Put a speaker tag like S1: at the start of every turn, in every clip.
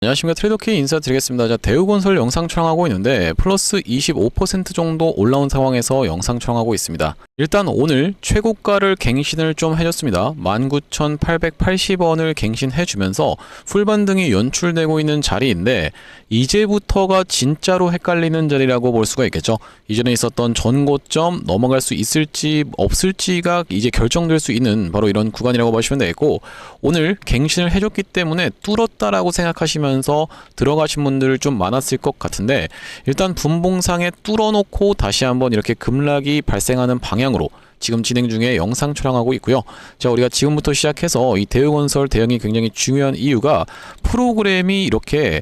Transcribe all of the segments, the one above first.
S1: 안녕하십니까. 트레이더K 인사드리겠습니다. 자, 대우건설 영상 촬영하고 있는데 플러스 25% 정도 올라온 상황에서 영상 촬영하고 있습니다. 일단 오늘 최고가를 갱신을 좀 해줬습니다. 19,880원을 갱신해주면서 풀반등이 연출되고 있는 자리인데 이제부터가 진짜로 헷갈리는 자리라고 볼 수가 있겠죠. 이전에 있었던 전고점 넘어갈 수 있을지 없을지가 이제 결정될 수 있는 바로 이런 구간이라고 보시면 되겠고, 오늘 갱신을 해줬기 때문에 뚫었다라고 생각하시면 들어가신 분들 좀 많았을 것 같은데, 일단 분봉상에 뚫어놓고 다시 한번 이렇게 급락이 발생하는 방향으로 지금 진행 중에 영상 촬영하고 있고요. 자, 우리가 지금부터 시작해서 이 대우건설 대응이 굉장히 중요한 이유가 프로그램이 이렇게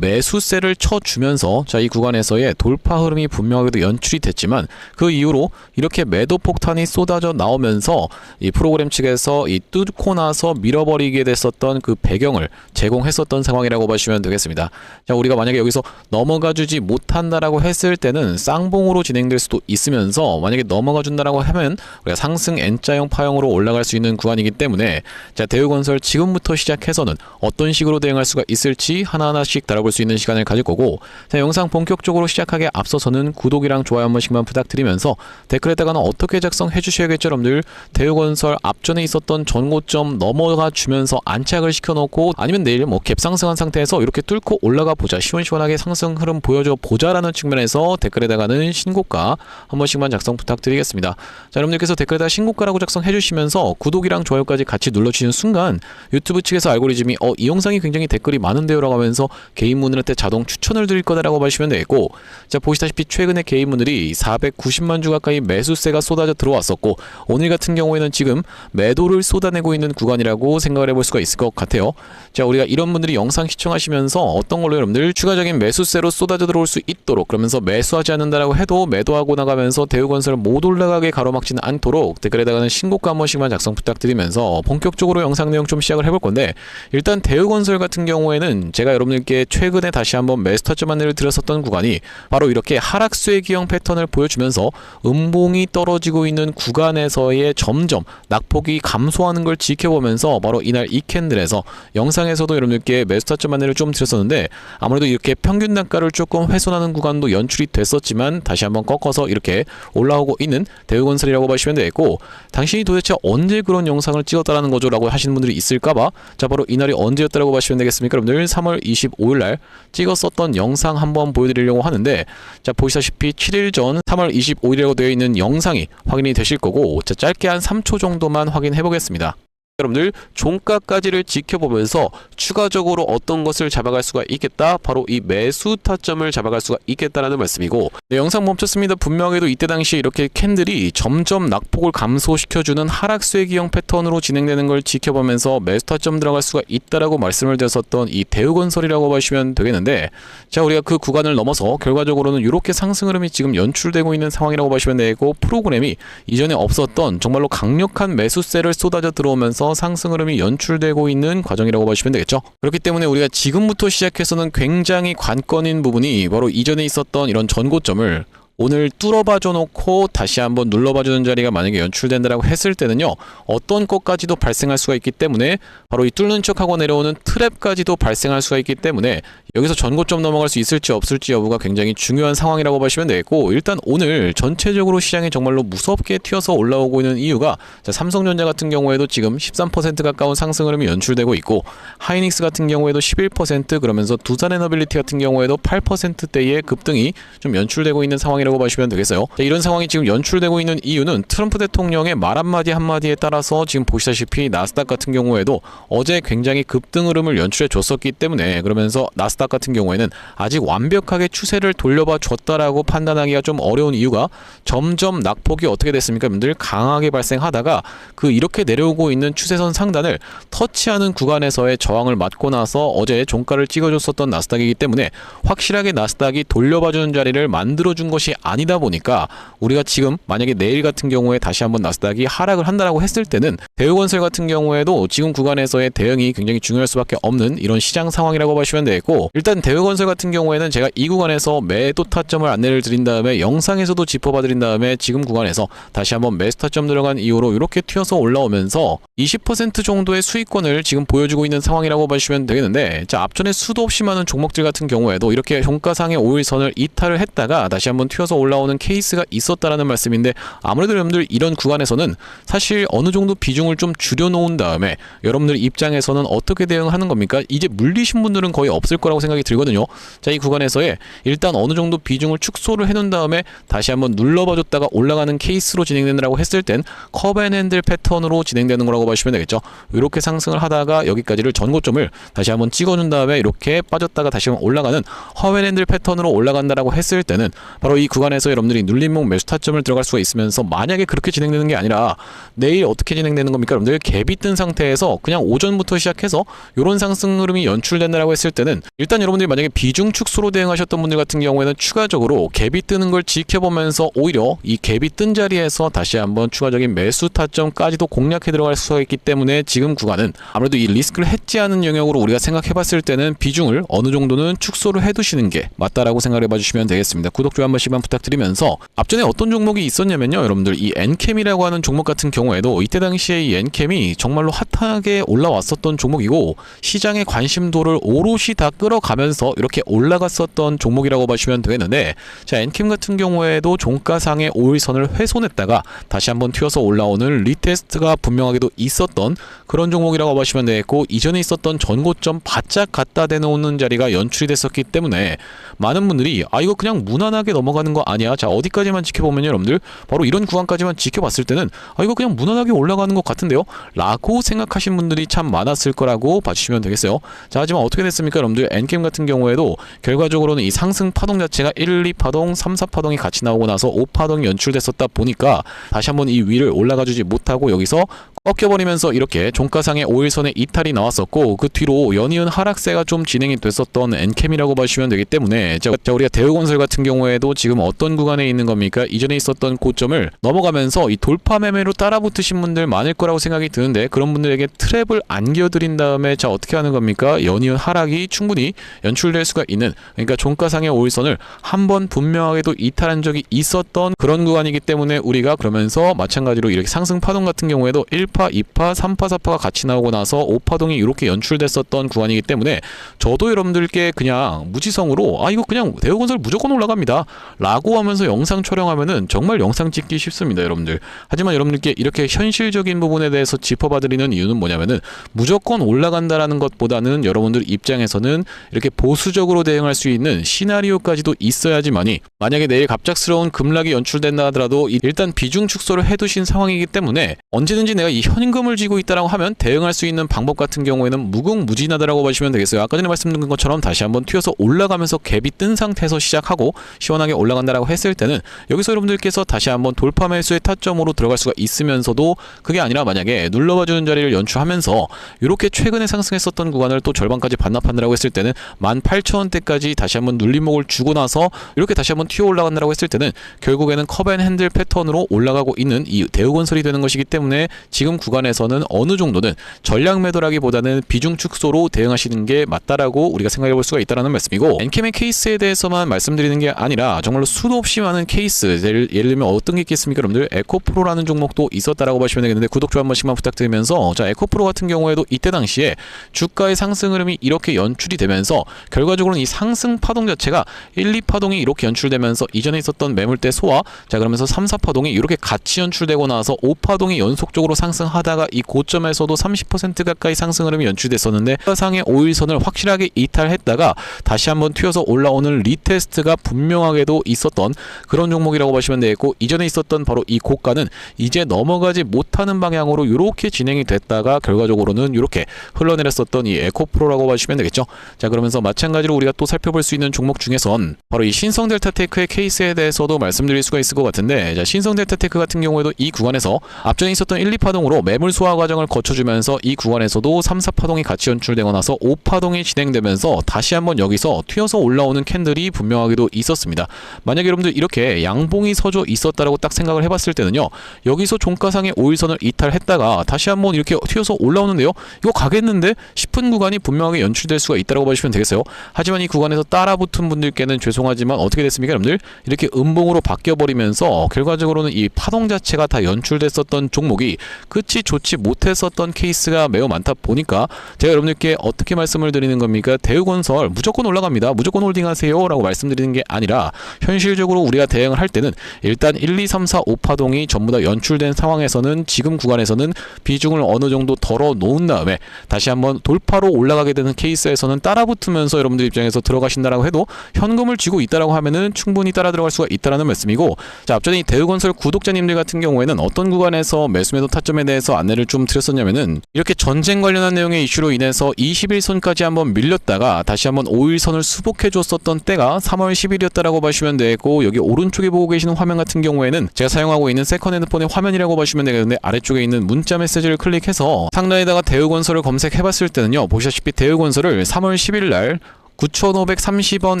S1: 매수세를 쳐주면서 자, 이 구간에서의 돌파 흐름이 분명하게도 연출이 됐지만 그 이후로 이렇게 매도 폭탄이 쏟아져 나오면서 이 프로그램 측에서 이 뚫고 나서 밀어버리게 됐었던 그 배경을 제공했었던 상황이라고 보시면 되겠습니다. 자, 우리가 만약에 여기서 넘어가 주지 못한다라고 했을 때는 쌍봉으로 진행될 수도 있으면서, 만약에 넘어가 준다라고 하면 우리가 상승 N자형 파형으로 올라갈 수 있는 구간이기 때문에 자, 대우건설 지금부터 시작해서는 어떤 식으로 대응할 수가 있을지 하나하나씩 다뤄볼 수 있는 시간을 가질 거고, 자, 영상 본격적으로 시작하기에 앞서서는 구독이랑 좋아요 한 번씩만 부탁드리면서 댓글에다가는 어떻게 작성해 주셔야겠죠 여러분들. 대우건설 앞전에 있었던 전고점 넘어가 주면서 안착을 시켜놓고, 아니면 내일 뭐 갭상승한 상태에서 이렇게 뚫고 올라가 보자, 시원시원하게 상승 흐름 보여줘 보자라는 측면에서 댓글에다가는 신고가 한 번씩만 작성 부탁드리겠습니다. 자, 여러분들께서 댓글에다 신고가라고 작성해 주시면서 구독이랑 좋아요까지 같이 눌러주시는 순간 유튜브 측에서 알고리즘이 이 영상이 굉장히 댓글이 많은데요 라고 하면서 개인분들한테 자동 추천을 드릴 거다라고 보시면 되겠고, 자, 보시다시피 최근에 개인분들이 490만 주 가까이 매수세가 쏟아져 들어왔었고, 오늘 같은 경우에는 지금 매도를 쏟아내고 있는 구간이라고 생각을 해볼 수가 있을 것 같아요. 자, 우리가 이런 분들이 영상 시청하시면서 어떤 걸로 여러분들 추가적인 매수세로 쏟아져 들어올 수 있도록, 그러면서 매수하지 않는다라고 해도 매도하고 나가면서 대우건설 못 올라가게 가로막지는 않도록 댓글에다가는 신고가 한 번씩만 작성 부탁드리면서 본격적으로 영상 내용 좀 시작을 해볼 건데, 일단 대우건설 같은 경우에는 제가 여러분들께 최근에 다시 한번 매수타점 안내를 드렸었던 구간이 바로 이렇게 하락수의 기형 패턴을 보여주면서 음봉이 떨어지고 있는 구간에서의 점점 낙폭이 감소하는 걸 지켜보면서 바로 이날 이 캔들에서 영상에서도 여러분들께 매수타점 안내를 좀 드렸었는데, 아무래도 이렇게 평균 단가를 조금 훼손하는 구간도 연출이 됐었지만 다시 한번 꺾어서 이렇게 올라오고 있는 대우건설이라고 보시면 되겠고, 당신이 도대체 언제 그런 영상을 찍었다라는 거죠 라고 하시는 분들이 있을까봐, 자, 바로 이날이 언제였다라고 보시면 되겠습니까 여러분들. 3월 25일날 찍었었던 영상 한번 보여드리려고 하는데, 자, 보시다시피 7일 전 3월 25일이라고 되어 있는 영상이 확인이 되실 거고, 자, 짧게 한 3초 정도만 확인해 보겠습니다. 여러분들 종가까지를 지켜보면서 추가적으로 어떤 것을 잡아갈 수가 있겠다, 바로 이 매수 타점을 잡아갈 수가 있겠다라는 말씀이고, 네, 영상 멈췄습니다. 분명히도 이때 당시에 이렇게 캔들이 점점 낙폭을 감소시켜주는 하락수의 기형 패턴으로 진행되는 걸 지켜보면서 매수 타점 들어갈 수가 있다라고 말씀을 드렸었던 이 대우건설이라고 보시면 되겠는데, 자, 우리가 그 구간을 넘어서 결과적으로는 이렇게 상승 흐름이 지금 연출되고 있는 상황이라고 보시면 되고, 프로그램이 이전에 없었던 정말로 강력한 매수세를 쏟아져 들어오면서 상승 흐름이 연출되고 있는 과정이라고 보시면 되겠죠. 그렇기 때문에 우리가 지금부터 시작해서는 굉장히 관건인 부분이 바로 이전에 있었던 이런 전고점을 오늘 뚫어봐줘 놓고 다시 한번 눌러봐주는 자리가 만약에 연출된다라고 했을 때는요, 어떤 것까지도 발생할 수가 있기 때문에 바로 이 뚫는 척하고 내려오는 트랩까지도 발생할 수가 있기 때문에 여기서 전고점 넘어갈 수 있을지 없을지 여부가 굉장히 중요한 상황이라고 보시면 되겠고, 일단 오늘 전체적으로 시장이 정말로 무섭게 튀어서 올라오고 있는 이유가, 자, 삼성전자 같은 경우에도 지금 13% 가까운 상승 흐름이 연출되고 있고, 하이닉스 같은 경우에도 11%, 그러면서 두산에너빌리티 같은 경우에도 8%대의 급등이 좀 연출되고 있는 상황이라고 보시면 되겠어요. 자, 이런 상황이 지금 연출되고 있는 이유는 트럼프 대통령의 말 한마디 한마디에 따라서 지금 보시다시피 나스닥 같은 경우에도 어제 굉장히 급등 흐름을 연출해 줬었기 때문에, 그러면서 나스닥 같은 경우에는 아직 완벽하게 추세를 돌려봐 줬다라고 판단하기가 좀 어려운 이유가, 점점 낙폭이 어떻게 됐습니까 여러분들? 강하게 발생하다가 그 이렇게 내려오고 있는 추세선 상단을 터치하는 구간에서의 저항을 맞고 나서 어제 종가를 찍어줬었던 나스닥이기 때문에 확실하게 나스닥이 돌려봐주는 자리를 만들어준 것이 아니다 보니까, 우리가 지금 만약에 내일 같은 경우에 다시 한번 나스닥이 하락을 한다라고 했을 때는 대우건설 같은 경우에도 지금 구간에서의 대응이 굉장히 중요할 수밖에 없는 이런 시장 상황이라고 보시면 되겠고, 일단 대우건설 같은 경우에는 제가 이 구간에서 매도 타점을 안내를 드린 다음에 영상에서도 짚어봐 드린 다음에 지금 구간에서 다시 한번 매수 타점 들어간 이후로 이렇게 튀어서 올라오면서 20% 정도의 수익권을 지금 보여주고 있는 상황이라고 보시면 되겠는데, 자, 앞전에 수도 없이 많은 종목들 같은 경우에도 이렇게 종가상의 5일선을 이탈을 했다가 다시 한번 튀어서 올라오는 케이스가 있었다라는 말씀인데, 아무래도 여러분들 이런 구간에서는 사실 어느 정도 비중을 좀 줄여놓은 다음에 여러분들 입장에서는 어떻게 대응하는 겁니까? 이제 물리신 분들은 거의 없을 거라고 생각이 들거든요. 자, 이 구간에서의 일단 어느 정도 비중을 축소를 해놓은 다음에 다시 한번 눌러봐줬다가 올라가는 케이스로 진행된다고 했을 땐 컵앤핸들 패턴으로 진행되는 거라고 보시면 되겠죠. 이렇게 상승을 하다가 여기까지를 전고점을 다시 한번 찍어준 다음에 이렇게 빠졌다가 다시 한번 올라가는 컵앤핸들 패턴으로 올라간다라고 했을 때는 바로 이 구간에서 여러분들이 눌림목 매수 타점을 들어갈 수가 있으면서, 만약에 그렇게 진행되는 게 아니라 내일 어떻게 진행되는 겁니까? 여러분들 갭이 뜬 상태에서 그냥 오전부터 시작해서 이런 상승 흐름이 연출된다라고 했을 때는 일단 여러분들이 만약에 비중 축소로 대응하셨던 분들 같은 경우에는 추가적으로 갭이 뜨는 걸 지켜보면서 오히려 이 갭이 뜬 자리에서 다시 한번 추가적인 매수 타점까지도 공략해 들어갈 수가 있기 때문에 지금 구간은 아무래도 이 리스크를 해지하는 영역으로 우리가 생각해 봤을 때는 비중을 어느 정도는 축소를 해 두시는 게 맞다라고 생각해 봐 주시면 되겠습니다. 구독, 좋아요 한 번씩만 부탁드리면서, 앞전에 어떤 종목이 있었냐면요, 여러분들 이 엔캠이라고 하는 종목 같은 경우에도 이때 당시에 이 엔캠이 정말로 핫하게 올라왔었던 종목이고 시장의 관심도를 오롯이 다 끌어가면서 이렇게 올라갔었던 종목이라고 보시면 되겠는데, 자, 엔캠 같은 경우에도 종가상의 5일선을 훼손했다가 다시 한번 튀어서 올라오는 리테스트가 분명하게도 있었던 그런 종목이라고 보시면 되겠고, 이전에 있었던 전고점 바짝 갖다 대놓는 자리가 연출이 됐었기 때문에 많은 분들이 이거 그냥 무난하게 넘어가는 거 아니야? 자, 어디까지만 지켜보면요, 여러분들 바로 이런 구간까지만 지켜봤을 때는 이거 그냥 무난하게 올라가는 것 같은데요? 라고 생각하신 분들이 참 많았을 거라고 봐주시면 되겠어요. 자, 하지만 어떻게 됐습니까, 여러분들? 엔캠 같은 경우에도 결과적으로는 이 상승 파동 자체가 1, 2파동, 3, 4파동이 같이 나오고 나서 5파동이 연출됐었다 보니까 다시 한번 이 위를 올라가주지 못하고 여기서 꺾여버리면서 이렇게 종가상의 5일선의 이탈이 나왔었고, 그 뒤로 연이은 하락세가 좀 진행이 됐었던 엔캠이라고 보시면 되기 때문에, 자, 우리가 대우건설 같은 경우에도 지금 어떤 구간에 있는 겁니까? 이전에 있었던 고점을 넘어가면서 이 돌파 매매로 따라붙으신 분들 많을 거라고 생각이 드는데, 그런 분들에게 트랩을 안겨드린 다음에 자, 어떻게 하는 겁니까? 연이은 하락이 충분히 연출될 수가 있는, 그러니까 종가상의 5일선을 한번 분명하게도 이탈한 적이 있었던 그런 구간이기 때문에 우리가 그러면서 마찬가지로 이렇게 상승 파동 같은 경우에도 1파, 2파, 3파, 4파가 같이 나오고 나서 5파동이 이렇게 연출됐었던 구간이기 때문에 저도 여러분들께 그냥 무지성으로 이거 그냥 대우건설 무조건 올라갑니다 라고 하면서 영상 촬영하면은 정말 영상 찍기 쉽습니다, 여러분들. 하지만 여러분들께 이렇게 현실적인 부분에 대해서 짚어봐드리는 이유는 뭐냐면은, 무조건 올라간다라는 것보다는 여러분들 입장에서는 이렇게 보수적으로 대응할 수 있는 시나리오까지도 있어야지만이, 만약에 내일 갑작스러운 급락이 연출된다 하더라도 일단 비중 축소를 해두신 상황이기 때문에 언제든지 내가 이 현금을 쥐고 있다라고 하면 대응할 수 있는 방법 같은 경우에는 무궁무진하다라고 보시면 되겠어요. 아까 전에 말씀드린 것처럼 다시 한번 튀어서 올라가면서 갭이 뜬 상태에서 시작하고 시원하게 올라간다라고 했을 때는 여기서 여러분들께서 다시 한번 돌파 매수의 타점으로 들어갈 수가 있으면서도, 그게 아니라 만약에 눌러봐주는 자리를 연출하면서 이렇게 최근에 상승했었던 구간을 또 절반까지 반납한다라고 했을 때는 18,000원대까지 다시 한번 눌림목을 주고 나서 이렇게 다시 한번 튀어 올라간다라고 했을 때는 결국에는 컵앤핸들 패턴으로 올라가고 있는 이 대우건설이 되는 것이기 때문에 지금 구간에서는 어느 정도는 전략 매도라기보다는 비중 축소로 대응하시는 게 맞다라고 우리가 생각해 볼 수가 있다는 말씀이고, 엔캠의 케이스에 대해서만 말씀드리는 게 아니라 정말로 수도 없이 많은 케이스, 예를 들면 어떤 게 있겠습니까, 여러분들? 에코프로라는 종목도 있었다라고 보시면 되겠는데, 구독, 좋아요 한 번씩만 부탁드리면서, 자, 에코프로 같은 경우에도 이때 당시에 주가의 상승 흐름이 이렇게 연출이 되면서 결과적으로는 이 상승 파동 자체가 1, 2파동이 이렇게 연출되면서 이전에 있었던 매물대 소화, 자, 그러면서 3, 4파동이 이렇게 같이 연출되고 나서 5파동이 연속적으로 상승하다가 이 고점에서도 30% 가까이 상승 흐름이 연출됐었는데, 상의 5일선을 확실하게 이탈했다가 다시 한번 튀어서 올라오는 리테스트가 분명하게도 있었던 그런 종목이라고 보시면 되겠고, 이전에 있었던 바로 이 고가는 이제 넘어가지 못하는 방향으로 이렇게 진행이 됐다가 결과적으로는 이렇게 흘러내렸었던 이 에코프로라고 보시면 되겠죠. 자, 그러면서 마찬가지로 우리가 또 살펴볼 수 있는 종목 중에선 바로 이 신성델타테크의 케이스에 대해서도 말씀드릴 수가 있을 것 같은데, 자, 신성델타테크 같은 경우에도 이 구간에서 앞전에 있었던 1, 2파동으로 최종적으로 매물 소화 과정을 거쳐주면서 이 구간에서도 3, 4파동이 같이 연출되고 나서 5파동이 진행되면서 다시 한번 여기서 튀어서 올라오는 캔들이 분명하게도 있었습니다. 만약에 여러분들 이렇게 양봉이 서져 있었다라고 딱 생각을 해봤을 때는요, 여기서 종가상의 5일선을 이탈했다가 다시 한번 이렇게 튀어서 올라오는데요, 이거 가겠는데 싶은 구간이 분명하게 연출될 수가 있다고 보시면 되겠어요. 하지만 이 구간에서 따라붙은 분들께는 죄송하지만 어떻게 됐습니까 여러분들? 이렇게 음봉으로 바뀌어버리면서 결과적으로는 이 파동 자체가 다 연출됐었던 종목이 끝이 좋지 못했었던 케이스가 매우 많다 보니까 제가 여러분들께 어떻게 말씀을 드리는 겁니까? 대우건설 무조건 올라갑니다, 무조건 홀딩하세요 라고 말씀드리는 게 아니라, 현실적으로 우리가 대응을 할 때는 일단 1, 2, 3, 4, 5파동이 전부 다 연출된 상황에서는 지금 구간에서는 비중을 어느 정도 덜어 놓은 다음에 다시 한번 돌파로 올라가게 되는 케이스에서는 따라붙으면서 여러분들 입장에서 들어가신다라고 해도 현금을 쥐고 있다라고 하면은 충분히 따라 들어갈 수가 있다라는 말씀이고, 자, 앞전에 이 대우건설 구독자님들 같은 경우에는 어떤 구간에서 매수매도 타점에 대해서 안내를 좀 드렸었냐면은, 이렇게 전쟁 관련한 내용의 이슈로 인해서 21선까지 한번 밀렸다가 다시 한번 5일선을 수복해 줬었던 때가 3월 10일이었다라고 보시면 되고, 여기 오른쪽에 보고 계시는 화면 같은 경우에는 제가 사용하고 있는 세컨 핸드폰의 화면이라고 보시면 되겠는데, 아래쪽에 있는 문자 메시지를 클릭해서 상단에다가 대우건설을 검색해봤을 때는요, 보시다시피 대우건설을 3월 10일날 9,530원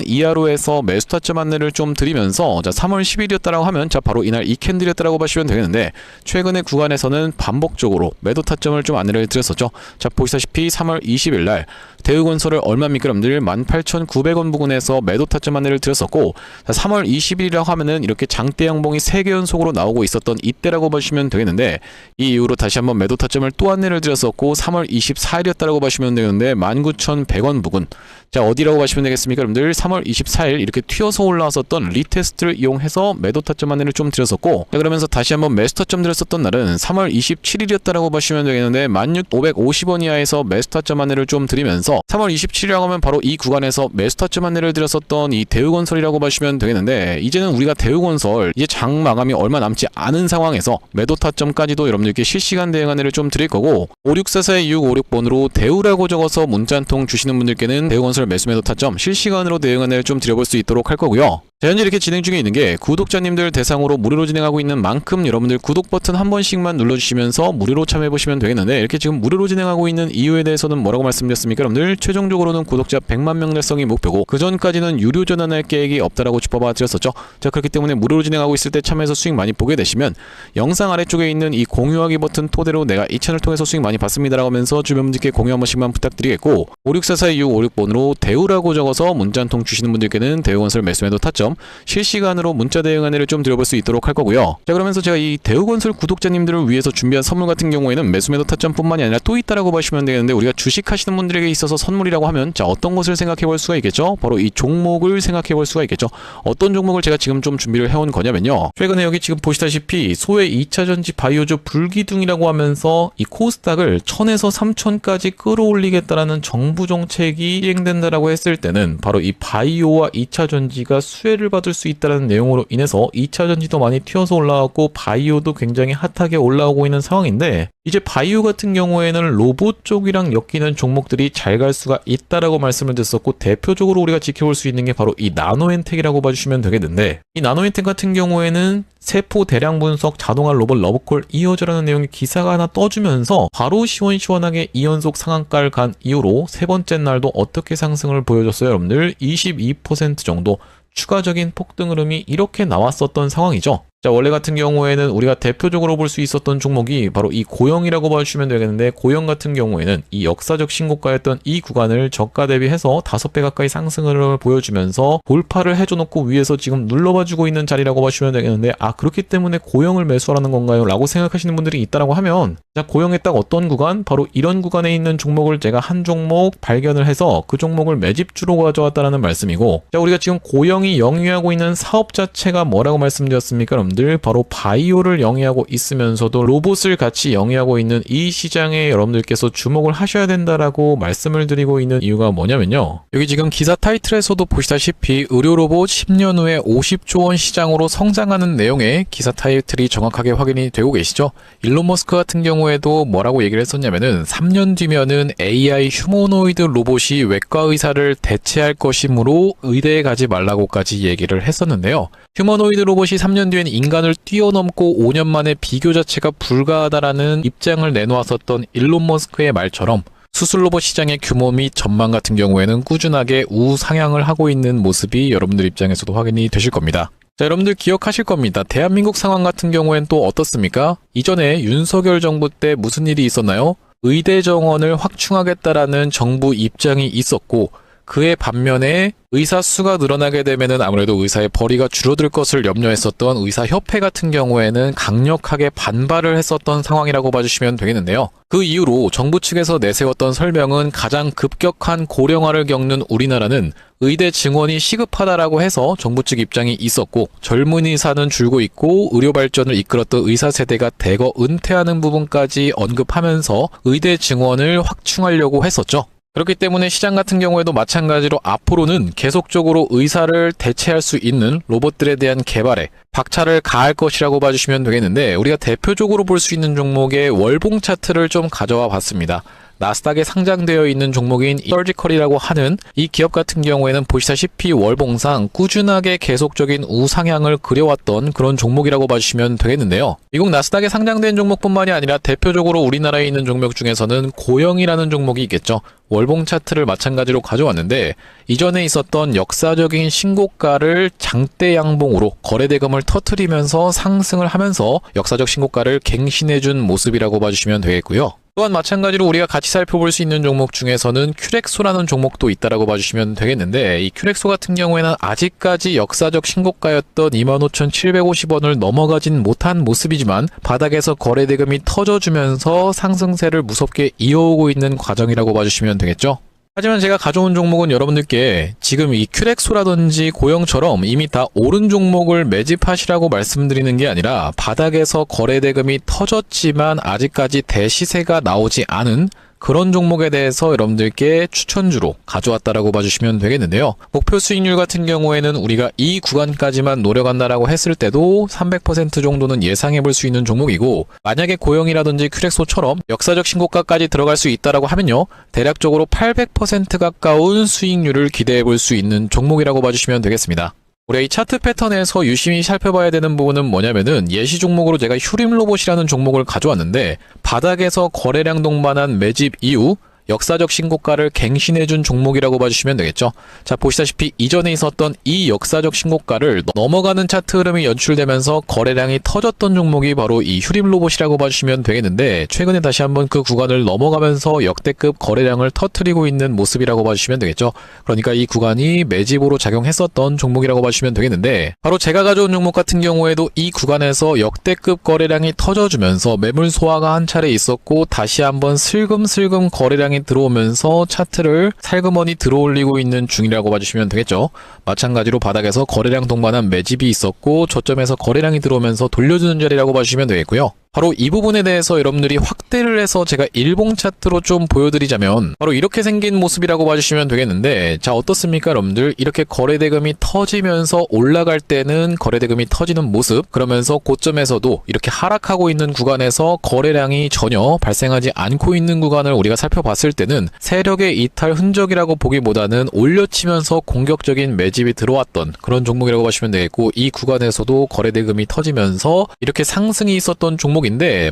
S1: 이하로 해서 매수 타점 안내를 좀 드리면서, 자, 3월 10일이었다라고 하면 자, 바로 이날 이 캔들이었다라고 보시면 되겠는데, 최근의 구간에서는 반복적으로 매도 타점을 좀 안내를 드렸었죠. 자, 보시다시피 3월 20일날 대우건설을 얼마입니까 여러분들? 18,900원 부근에서 매도 타점 안내를 드렸었고, 자, 3월 20일이라고 하면은 이렇게 장대 양봉이 3개 연속으로 나오고 있었던 이때라고 보시면 되겠는데, 이 이후로 다시 한번 매도 타점을 또 안내를 드렸었고, 3월 24일이었다라고 보시면 되는데 19,100원 부근, 자, 어디라고 보시면 되겠습니까 여러분들? 3월 24일 이렇게 튀어서 올라왔었던 리테스트를 이용해서 매도 타점 안내를 좀 드렸었고, 자, 그러면서 다시 한번 매수 타점 드렸었던 날은 3월 27일이었다라고 보시면 되겠는데 16,550원 이하에서 매수 타점 안내를 좀 드리면서, 3월 27일이라고 하면 바로 이 구간에서 매수 타점 안내를 드렸었던 이 대우건설이라고 보시면 되겠는데, 이제는 우리가 대우건설 이제 장 마감이 얼마 남지 않은 상황에서 매도 타점까지도 여러분들께 실시간 대응 안내를 좀 드릴 거고, 5644-2656번으로 대우라고 적어서 문자 한 통 주시는 분들께는 대우건설 매수매도 타점 실시간으로 대응 안내를 좀 드려볼 수 있도록 할 거고요. 자, 현재 이렇게 진행 중에 있는 게 구독자님들 대상으로 무료로 진행하고 있는 만큼 여러분들 구독 버튼 한 번씩만 눌러주시면서 무료로 참여해보시면 되겠는데, 이렇게 지금 무료로 진행하고 있는 이유에 대해서는 뭐라고 말씀드렸습니까 여러분들? 최종적으로는 구독자 100만 명 달성이 목표고, 그 전까지는 유료 전환할 계획이 없다라고 짚어봐 드렸었죠. 자, 그렇기 때문에 무료로 진행하고 있을 때 참여해서 수익 많이 보게 되시면 영상 아래쪽에 있는 이 공유하기 버튼 토대로 내가 이 채널 통해서 수익 많이 봤습니다라고 하면서 주변 분들께 공유 한 번씩만 부탁드리겠고, 5644-2656번으로 대우라고 적어서 문자 한 통 주시는 분들께는 대우건설 매수매도 타점 실시간으로 문자 대응 안내를 좀 드려볼 수 있도록 할 거고요. 자, 그러면서 제가 이 대우건설 구독자님들을 위해서 준비한 선물 같은 경우에는 매수매도 타점뿐만이 아니라 또 있다라고 보시면 되겠는데, 우리가 주식하시는 분들에게 있어서 선물이라고 하면 자, 어떤 것을 생각해 볼 수가 있겠죠? 바로 이 종목을 생각해 볼 수가 있겠죠. 어떤 종목을 제가 지금 좀 준비를 해온 거냐면요, 최근에 여기 지금 보시다시피 소의 2차전지 바이오주 불기둥이라고 하면서 이 코스닥을 1000에서 3000까지 끌어올리겠다라는 정부 정책이 시행된다라고 했을 때는 바로 이 바이오와 2차전지가 수혜를 받을 수 있다는 내용으로 인해서 2차전지도 많이 튀어서 올라왔고 바이오도 굉장히 핫하게 올라오고 있는 상황인데, 이제 바이오 같은 경우에는 로봇 쪽이랑 엮이는 종목들이 잘 갈 수가 있다라고 말씀을 드렸었고, 대표적으로 우리가 지켜볼 수 있는 게 바로 이 나노엔텍이라고 봐주시면 되겠는데, 이 나노엔텍 같은 경우에는 세포 대량 분석 자동화 로봇 러브콜 이어져라는 내용의 기사가 하나 떠주면서 바로 시원시원하게 2연속 상한가를 간 이후로 세 번째 날도 어떻게 상승을 보여줬어요 여러분들? 22% 정도 추가적인 폭등 흐름이 이렇게 나왔었던 상황이죠. 자, 원래 같은 경우에는 우리가 대표적으로 볼 수 있었던 종목이 바로 이 고영이라고 봐주시면 되겠는데, 고영 같은 경우에는 이 역사적 신고가였던 이 구간을 저가 대비해서 5배 가까이 상승을 보여주면서 돌파를 해줘놓고 위에서 지금 눌러봐주고 있는 자리라고 봐주시면 되겠는데, 아, 그렇기 때문에 고영을 매수하라는 건가요? 라고 생각하시는 분들이 있다라고 하면, 자, 고영의 딱 어떤 구간? 바로 이런 구간에 있는 종목을 제가 한 종목 발견을 해서 그 종목을 매집주로 가져왔다라는 말씀이고, 자, 우리가 지금 고영이 영위하고 있는 사업 자체가 뭐라고 말씀드렸습니까 여러분들? 바로 바이오를 영위하고 있으면서도 로봇을 같이 영위하고 있는 이 시장에 여러분들께서 주목을 하셔야 된다라고 말씀을 드리고 있는 이유가 뭐냐면요, 여기 지금 기사 타이틀에서도 보시다시피 의료로봇 10년 후에 50조 원 시장으로 성장하는 내용의 기사 타이틀이 정확하게 확인이 되고 계시죠. 일론 머스크 같은 경우에도 뭐라고 얘기를 했었냐면은 3년 뒤면은 AI 휴머노이드 로봇이 외과 의사를 대체할 것이므로 의대에 가지 말라고까지 얘기를 했었는데요. 휴머노이드 로봇이 3년 뒤엔 인간을 뛰어넘고 5년 만에 비교 자체가 불가하다라는 입장을 내놓았었던 일론 머스크의 말처럼 수술 로봇 시장의 규모 및 전망 같은 경우에는 꾸준하게 우상향을 하고 있는 모습이 여러분들 입장에서도 확인이 되실 겁니다. 자, 여러분들 기억하실 겁니다. 대한민국 상황 같은 경우엔 또 어떻습니까? 이전에 윤석열 정부 때 무슨 일이 있었나요? 의대 정원을 확충하겠다라는 정부 입장이 있었고, 그의 반면에 의사 수가 늘어나게 되면은 아무래도 의사의 벌이가 줄어들 것을 염려했었던 의사협회 같은 경우에는 강력하게 반발을 했었던 상황이라고 봐주시면 되겠는데요. 그 이후로 정부 측에서 내세웠던 설명은 가장 급격한 고령화를 겪는 우리나라는 의대 증원이 시급하다라고 해서 정부 측 입장이 있었고, 젊은 의사는 줄고 있고 의료 발전을 이끌었던 의사 세대가 대거 은퇴하는 부분까지 언급하면서 의대 증원을 확충하려고 했었죠. 그렇기 때문에 시장 같은 경우에도 마찬가지로 앞으로는 계속적으로 의사를 대체할 수 있는 로봇들에 대한 개발에 박차를 가할 것이라고 봐주시면 되겠는데, 우리가 대표적으로 볼 수 있는 종목의 월봉 차트를 좀 가져와 봤습니다. 나스닥에 상장되어 있는 종목인 서지컬이라고 하는 이 기업 같은 경우에는 보시다시피 월봉상 꾸준하게 계속적인 우상향을 그려왔던 그런 종목이라고 봐주시면 되겠는데요. 미국 나스닥에 상장된 종목뿐만이 아니라 대표적으로 우리나라에 있는 종목 중에서는 고영이라는 종목이 있겠죠. 월봉 차트를 마찬가지로 가져왔는데, 이전에 있었던 역사적인 신고가를 장대 양봉으로 거래대금을 터뜨리면서 상승을 하면서 역사적 신고가를 갱신해준 모습이라고 봐주시면 되겠고요. 또한 마찬가지로 우리가 같이 살펴볼 수 있는 종목 중에서는 큐렉소라는 종목도 있다라고 봐주시면 되겠는데, 이 큐렉소 같은 경우에는 아직까지 역사적 신고가였던 25,750원을 넘어가진 못한 모습이지만 바닥에서 거래대금이 터져주면서 상승세를 무섭게 이어오고 있는 과정이라고 봐주시면 되겠죠. 하지만 제가 가져온 종목은 여러분들께 지금 이 큐렉소라든지 고영처럼 이미 다 오른 종목을 매집하시라고 말씀드리는 게 아니라, 바닥에서 거래대금이 터졌지만 아직까지 대시세가 나오지 않은 그런 종목에 대해서 여러분들께 추천주로 가져왔다라고 봐주시면 되겠는데요. 목표 수익률 같은 경우에는 우리가 이 구간까지만 노려간다라고 했을 때도 300% 정도는 예상해 볼 수 있는 종목이고, 만약에 고영이라든지 큐렉소처럼 역사적 신고가까지 들어갈 수 있다라고 하면요, 대략적으로 800% 가까운 수익률을 기대해 볼 수 있는 종목이라고 봐주시면 되겠습니다. 우리가 이 차트 패턴에서 유심히 살펴봐야 되는 부분은 뭐냐면은, 예시 종목으로 제가 휴림 로봇이라는 종목을 가져왔는데, 바닥에서 거래량 동반한 매집 이후 역사적 신고가를 갱신해준 종목이라고 봐주시면 되겠죠. 자, 보시다시피 이전에 있었던 이 역사적 신고가를 넘어가는 차트 흐름이 연출되면서 거래량이 터졌던 종목이 바로 이 휴림 로봇이라고 봐주시면 되겠는데, 최근에 다시 한번 그 구간을 넘어가면서 역대급 거래량을 터뜨리고 있는 모습이라고 봐주시면 되겠죠. 그러니까 이 구간이 매집으로 작용했었던 종목이라고 봐주시면 되겠는데, 바로 제가 가져온 종목 같은 경우에도 이 구간에서 역대급 거래량이 터져주면서 매물 소화가 한 차례 있었고, 다시 한번 슬금슬금 거래량이 들어오면서 차트를 살그머니 들어올리고 있는 중이라고 봐주시면 되겠죠. 마찬가지로 바닥에서 거래량 동반한 매집이 있었고, 저점에서 거래량이 들어오면서 돌려주는 자리라고 봐주시면 되겠고요. 바로 이 부분에 대해서 여러분들이 확대를 해서 제가 일봉 차트로 좀 보여드리자면, 바로 이렇게 생긴 모습이라고 봐주시면 되겠는데, 자, 어떻습니까 여러분들? 이렇게 거래대금이 터지면서 올라갈 때는 거래대금이 터지는 모습, 그러면서 고점에서도 이렇게 하락하고 있는 구간에서 거래량이 전혀 발생하지 않고 있는 구간을 우리가 살펴봤을 때는 세력의 이탈 흔적이라고 보기보다는 올려치면서 공격적인 매집이 들어왔던 그런 종목이라고 보시면 되겠고, 이 구간에서도 거래대금이 터지면서 이렇게 상승이 있었던 종목인데,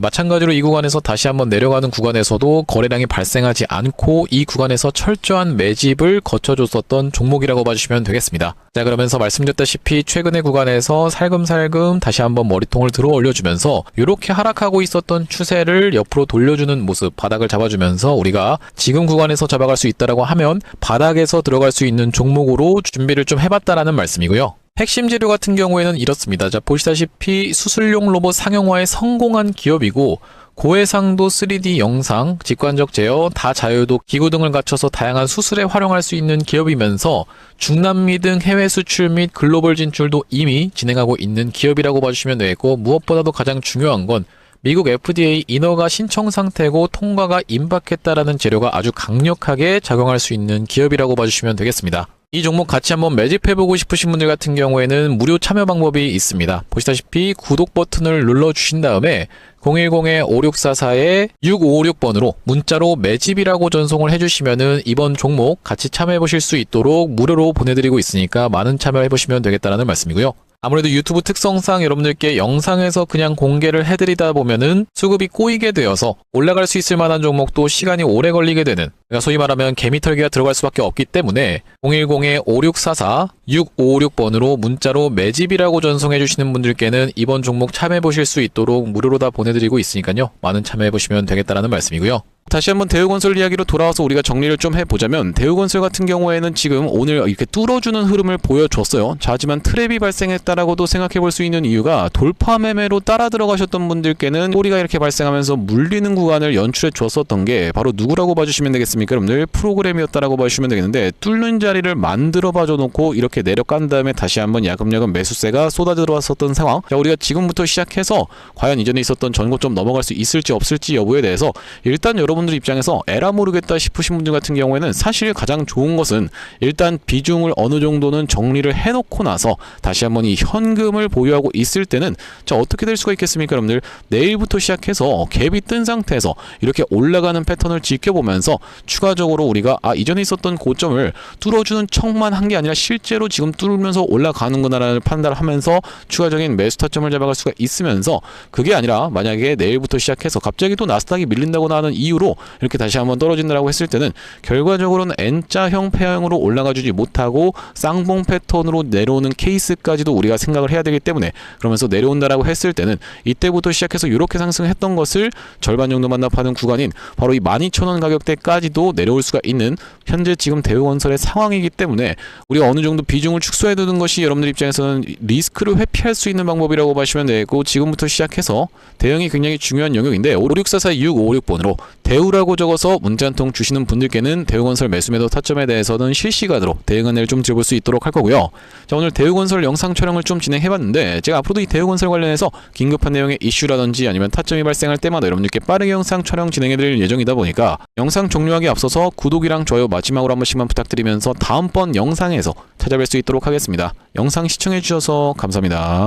S1: 마찬가지로 이 구간에서 다시 한번 내려가는 구간에서도 거래량이 발생하지 않고 이 구간에서 철저한 매집을 거쳐줬었던 종목이라고 봐주시면 되겠습니다. 자, 그러면서 말씀드렸다시피 최근의 구간에서 살금살금 다시 한번 머리통을 들어 올려주면서 이렇게 하락하고 있었던 추세를 옆으로 돌려주는 모습, 바닥을 잡아주면서 우리가 지금 구간에서 잡아갈 수 있다라고 하면 바닥에서 들어갈 수 있는 종목으로 준비를 좀 해봤다라는 말씀이고요. 핵심 재료 같은 경우에는 이렇습니다. 자, 보시다시피 수술용 로봇 상용화에 성공한 기업이고, 고해상도 3D 영상, 직관적 제어, 다자유도 기구 등을 갖춰서 다양한 수술에 활용할 수 있는 기업이면서 중남미 등 해외 수출 및 글로벌 진출도 이미 진행하고 있는 기업이라고 봐주시면 되겠고, 무엇보다도 가장 중요한 건 미국 FDA 인허가 신청 상태고 통과가 임박했다라는 재료가 아주 강력하게 작용할 수 있는 기업이라고 봐주시면 되겠습니다. 이 종목 같이 한번 매집해보고 싶으신 분들 같은 경우에는 무료 참여 방법이 있습니다. 보시다시피 구독 버튼을 눌러주신 다음에 010-5644-6556번으로 문자로 매집이라고 전송을 해주시면은 이번 종목 같이 참여해보실 수 있도록 무료로 보내드리고 있으니까 많은 참여해보시면 되겠다는 말씀이고요. 아무래도 유튜브 특성상 여러분들께 영상에서 그냥 공개를 해드리다 보면은 수급이 꼬이게 되어서 올라갈 수 있을 만한 종목도 시간이 오래 걸리게 되는, 그러니까 소위 말하면 개미털기가 들어갈 수밖에 없기 때문에 010-5644-6556번으로 문자로 매집이라고 전송해 주시는 분들께는 이번 종목 참여해 보실 수 있도록 무료로 다 보내드리고 있으니까요. 많은 참여해 보시면 되겠다라는 말씀이고요. 다시 한번 대우건설 이야기로 돌아와서 우리가 정리를 좀 해보자면, 대우건설 같은 경우에는 지금 오늘 이렇게 뚫어주는 흐름을 보여줬어요. 자, 하지만 트랩이 발생했다라고도 생각해 볼 수 있는 이유가, 돌파 매매로 따라 들어가셨던 분들께는 꼬리가 이렇게 발생하면서 물리는 구간을 연출해 줬었던 게 바로 누구라고 봐주시면 되겠습니까? 여러분들 프로그램이었다라고 봐주시면 되겠는데, 뚫는 자리를 만들어 봐줘 놓고 이렇게 내려간 다음에 다시 한번 야금야금 매수세가 쏟아 들어왔었던 상황. 자, 우리가 지금부터 시작해서 과연 이전에 있었던 전고점 넘어갈 수 있을지 없을지 여부에 대해서 일단 여러분들 입장에서 에라 모르겠다 싶으신 분들 같은 경우에는 사실 가장 좋은 것은 일단 비중을 어느 정도는 정리를 해놓고 나서 다시 한번 이 현금을 보유하고 있을 때는, 자, 어떻게 될 수가 있겠습니까? 여러분들 내일부터 시작해서 갭이 뜬 상태에서 이렇게 올라가는 패턴을 지켜보면서 추가적으로 우리가 이전에 있었던 고점을 뚫어주는 척만 한 게 아니라 실제로 지금 뚫으면서 올라가는구나라는 판단을 하면서 추가적인 매수 타점을 잡아갈 수가 있으면서, 그게 아니라 만약에 내일부터 시작해서 갑자기 또 나스닥이 밀린다거나 하는 이유로 이렇게 다시 한번 떨어진다라고 했을 때는 결과적으로는 N자형 폐형으로 올라가주지 못하고 쌍봉 패턴으로 내려오는 케이스까지도 우리가 생각을 해야 되기 때문에, 그러면서 내려온다라고 했을 때는 이때부터 시작해서 이렇게 상승했던 것을 절반 정도 만납하는 구간인 바로 이 12,000원 가격대까지도 내려올 수가 있는 현재 지금 대우건설의 상황이기 때문에, 우리가 어느 정도 비중을 축소해 두는 것이 여러분들 입장에서는 리스크를 회피할 수 있는 방법이라고 보시면 되고, 지금부터 시작해서 대응이 굉장히 중요한 영역인데, 5644-6556번으로 대우라고 적어서 문자 한 통 주시는 분들께는 대우건설 매수매도 타점에 대해서는 실시간으로 대응 안내를 좀 드려볼 수 있도록 할 거고요. 자, 오늘 대우건설 영상 촬영을 좀 진행해봤는데, 제가 앞으로도 이 대우건설 관련해서 긴급한 내용의 이슈라든지 아니면 타점이 발생할 때마다 여러분들께 빠르게 영상 촬영 진행해드릴 예정이다 보니까, 영상 종료하기 앞서서 구독이랑 좋아요 마지막으로 한 번씩만 부탁드리면서 다음번 영상에서 찾아뵐 수 있도록 하겠습니다. 영상 시청해주셔서 감사합니다.